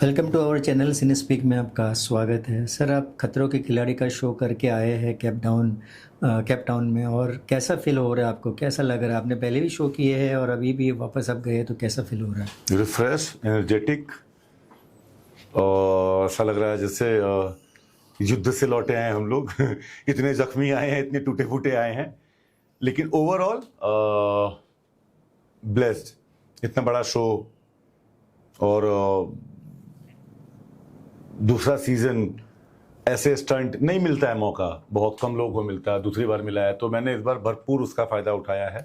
Welcome to our channel Cine Speak में आपका स्वागत है। सर, आप खतरों के खिलाड़ी का शो करके आए हैं केप टाउन में, और कैसा फील हो रहा है आपको? कैसा लग रहा है? आपने पहले भी शो किए हैं और अभी भी वापस आप गए, तो कैसा फील हो रहा है? रिफ्रेश, एनर्जेटिक, और ऐसा लग रहा है जैसे युद्ध से लौटे आए हम लोग। इतने जख्मी आए हैं, इतने टूटे फूटे आए हैं, लेकिन ओवरऑल ब्लेस्ड। इतना बड़ा शो और दूसरा सीजन, ऐसे स्टंट नहीं मिलता है मौका, बहुत कम लोगों को मिलता है। दूसरी बार मिला है, तो मैंने इस बार भरपूर उसका फायदा उठाया है।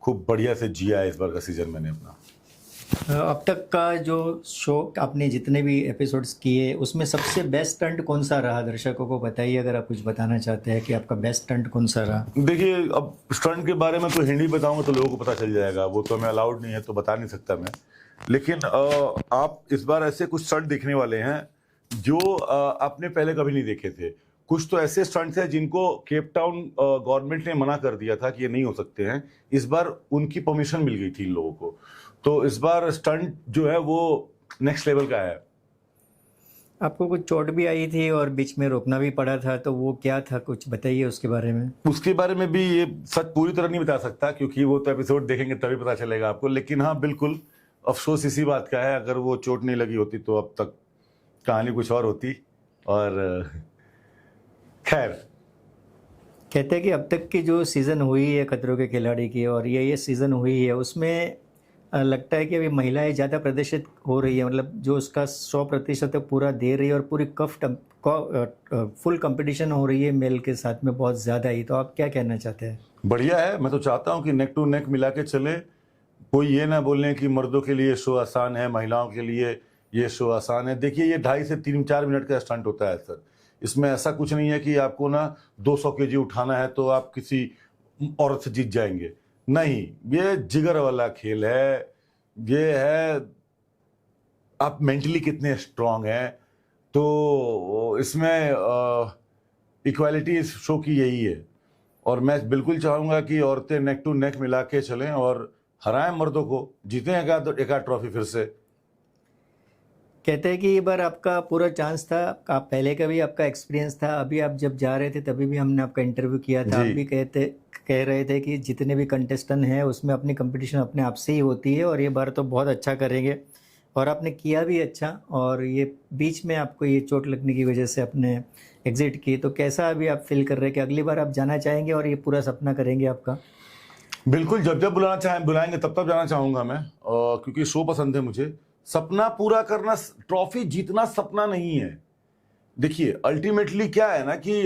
खूब बढ़िया से जिया है इस बार का सीजन मैंने अपना। अब तक का जो शो आपने जितने भी एपिसोड्स किए, उसमें सबसे बेस्ट स्टंट कौन सा रहा? दर्शकों को बताइए, अगर आप कुछ बताना चाहते हैं कि आपका बेस्ट स्टंट कौन सा रहा। देखिए, अब स्टंट के बारे में तो हिंदी बताऊंगा तो लोगों को पता चल जाएगा, वो तो मैं अलाउड नहीं है तो बता नहीं सकता मैं। लेकिन आप इस बार ऐसे कुछ स्टंट देखने वाले हैं जो आपने पहले कभी नहीं देखे थे। कुछ तो ऐसे स्टंट्स हैं जिनको केप टाउन गवर्नमेंट ने मना कर दिया था कि ये नहीं हो सकते हैं। इस बार उनकी परमिशन मिल गई थी इन लोगों को, तो इस बार स्टंट जो है वो नेक्स्ट लेवल का है। आपको कुछ चोट भी आई थी और बीच में रोकना भी पड़ा था, तो वो क्या था? कुछ बताइए उसके बारे में। उसके बारे में भी ये सच पूरी तरह नहीं बता सकता, क्योंकि वो तो एपिसोड देखेंगे तभी पता चलेगा आपको। लेकिन हाँ, बिल्कुल अफसोस इसी बात का है, अगर वो चोट नहीं लगी होती तो अब तक कहानी कुछ और होती। और खैर, कहते हैं कि अब तक की जो सीज़न हुई है खतरों के खिलाड़ी की, और ये सीज़न हुई है, उसमें लगता है कि अभी महिलाएं ज़्यादा प्रदर्शित हो रही है। मतलब जो उसका 100% पूरा दे रही है, और पूरी फुल कंपटीशन हो रही है मेल के साथ में बहुत ज़्यादा ही। तो आप क्या कहना चाहते हैं? बढ़िया है। मैं तो चाहता हूँ कि नेक टू नेक मिला के चले। कोई ये ना बोले कि मर्दों के लिए शो आसान है, महिलाओं के लिए ये शो आसान है। देखिए, ये 2.5 से 3-4 मिनट का स्टंट होता है सर। इसमें ऐसा कुछ नहीं है कि आपको ना 200 केजी उठाना है तो आप किसी औरत से जीत जाएंगे। नहीं, ये जिगर वाला खेल है। ये है आप मेंटली कितने स्ट्रांग हैं। तो इसमें इक्वालिटी इस शो की यही है, और मैं बिल्कुल चाहूंगा कि औरतें नेक टू नेक मिला के चलें और हराएं मर्दों को, जीतें एक आध ट्रॉफी फिर से। कहते हैं कि ये बार आपका पूरा चांस था। आप पहले का भी आपका एक्सपीरियंस था, अभी आप जब जा रहे थे तभी भी हमने आपका इंटरव्यू किया था। आप जी। भी कह रहे थे कि जितने भी कंटेस्टेंट हैं उसमें अपनी कंपटीशन अपने आप से ही होती है, और ये बार तो बहुत अच्छा करेंगे, और आपने किया भी अच्छा। और ये बीच में आपको ये चोट लगने की वजह से आपने एग्जिट की, तो कैसा अभी आप फील कर रहे हैं कि अगली बार आप जाना चाहेंगे और ये पूरा सपना करेंगे आपका? बिल्कुल, जब जब बुलाएंगे तब तब जाना चाहूंगा मैं, क्योंकि शो पसंद है मुझे। सपना पूरा करना, ट्रॉफी जीतना सपना नहीं है। देखिए, अल्टीमेटली क्या है ना कि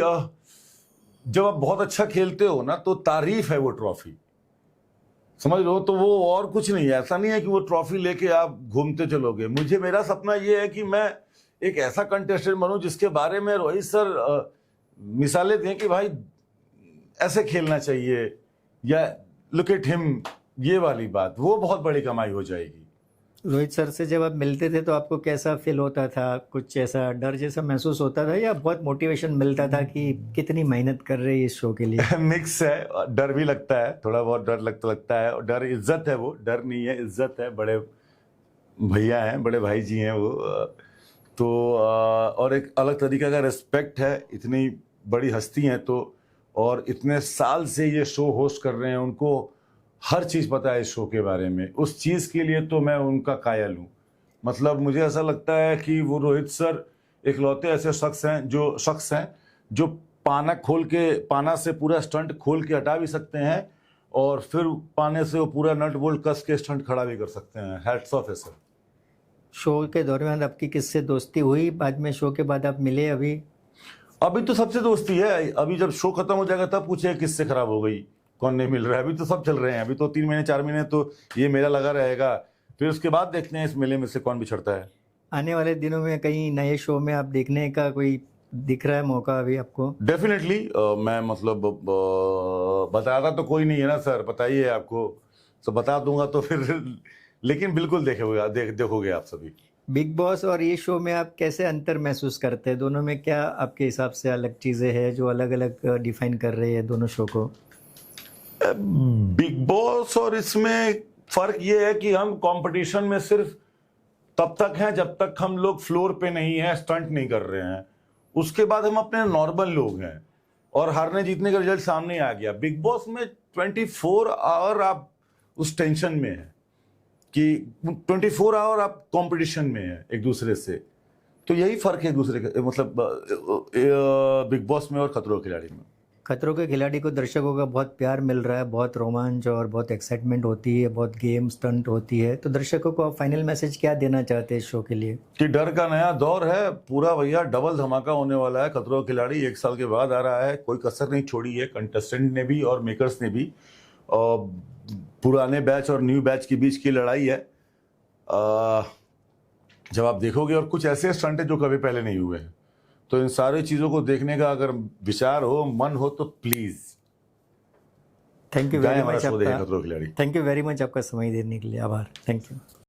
जब आप बहुत अच्छा खेलते हो ना, तो तारीफ है वो ट्रॉफी, समझ लो। तो वो और कुछ नहीं है। ऐसा नहीं है कि वो ट्रॉफी लेके आप घूमते चलोगे। मेरा सपना ये है कि मैं एक ऐसा कंटेस्टेंट बनूं जिसके बारे में रोहित सर मिसालें दें कि भाई ऐसे खेलना चाहिए, या लुक एट हिम, ये वाली बात, वो बहुत बड़ी कमाई हो जाएगी। रोहित सर से जब आप मिलते थे तो आपको कैसा फील होता था? कुछ ऐसा डर जैसा महसूस होता था, या बहुत मोटिवेशन मिलता था कि कितनी मेहनत कर रहे हैं इस शो के लिए? मिक्स है, डर भी लगता है, थोड़ा बहुत डर लगता है। और डर इज्जत है, वो डर नहीं है, इज्जत है। बड़े भैया हैं, बड़े भाई जी हैं वो। तो और एक अलग तरीका का रिस्पेक्ट है। इतनी बड़ी हस्ती हैं तो, और इतने साल से ये शो होस्ट कर रहे हैं, उनको हर चीज़ पता है इस शो के बारे में। उस चीज़ के लिए तो मैं उनका कायल हूँ। मतलब मुझे ऐसा लगता है कि वो रोहित सर इकलौते ऐसे शख्स हैं जो पाना से पूरा स्टंट खोल के हटा भी सकते हैं, और फिर पाने से वो पूरा नट बोल्ट कस के स्टंट खड़ा भी कर सकते हैं। हैट्स ऑफ है सर। शो के दौरान आपकी किससे दोस्ती हुई? बाद में शो के बाद आप मिले? अभी तो सबसे दोस्ती है। अभी जब शो खत्म हो जाएगा तब पूछे किससे खराब हो गई, कौन नहीं मिल रहा है। अभी तो सब चल रहे हैं। अभी तो 3 महीने 4 महीने तो ये मेला लगा रहेगा, फिर उसके बाद देखते हैं इस मेले में से कौन बिछड़ता है। आने वाले दिनों में कहीं नए शो में आप देखने का कोई दिख रहा है मौका अभी आपको? डेफिनेटली। मैं मतलब बताता तो कोई नहीं है ना सर, बताइए आपको तो बता दूंगा तो फिर। लेकिन बिल्कुल देखोगे आप सभी। बिग बॉस और ये शो में आप कैसे अंतर महसूस करते हैं? दोनों में क्या आपके हिसाब से अलग चीज़ें हैं जो अलग अलग डिफाइन कर रही है दोनों शो को? बिग बॉस और इसमें फर्क ये है कि हम कंपटीशन में सिर्फ तब तक हैं जब तक हम लोग फ्लोर पे नहीं है, स्टंट नहीं कर रहे हैं। उसके बाद हम अपने नॉर्मल लोग हैं और हारने जीतने का रिजल्ट सामने आ गया। बिग बॉस में 24 आवर आप उस टेंशन में हैं कि 24 आवर आप कंपटीशन में हैं एक दूसरे से। तो यही फर्क है एक दूसरे का, मतलब बिग बॉस में और खतरों के खिलाड़ी में। खतरों के खिलाड़ी को दर्शकों का बहुत प्यार मिल रहा है, बहुत रोमांच और बहुत एक्साइटमेंट होती है, बहुत गेम स्टंट होती है। तो दर्शकों को आप फाइनल मैसेज क्या देना चाहते हैं इस शो के लिए? कि डर का नया दौर है पूरा भैया, डबल धमाका होने वाला है। खतरों के खिलाड़ी 1 साल के बाद आ रहा है, कोई कसर नहीं छोड़ी है कंटेस्टेंट ने भी और मेकर्स ने भी। और पुराने बैच और न्यू बैच के बीच की लड़ाई है। जब आप देखोगे, और कुछ ऐसे स्टंट है जो कभी पहले नहीं हुए हैं, तो इन सारी चीज़ों को देखने का अगर विचार हो, मन हो, तो प्लीज़ थैंक यू वेरी हमारा मच शो देखें आपका, खतरों के खिलाड़ी। थैंक यू वेरी मच आपका समय देने के लिए। आभार, थैंक यू।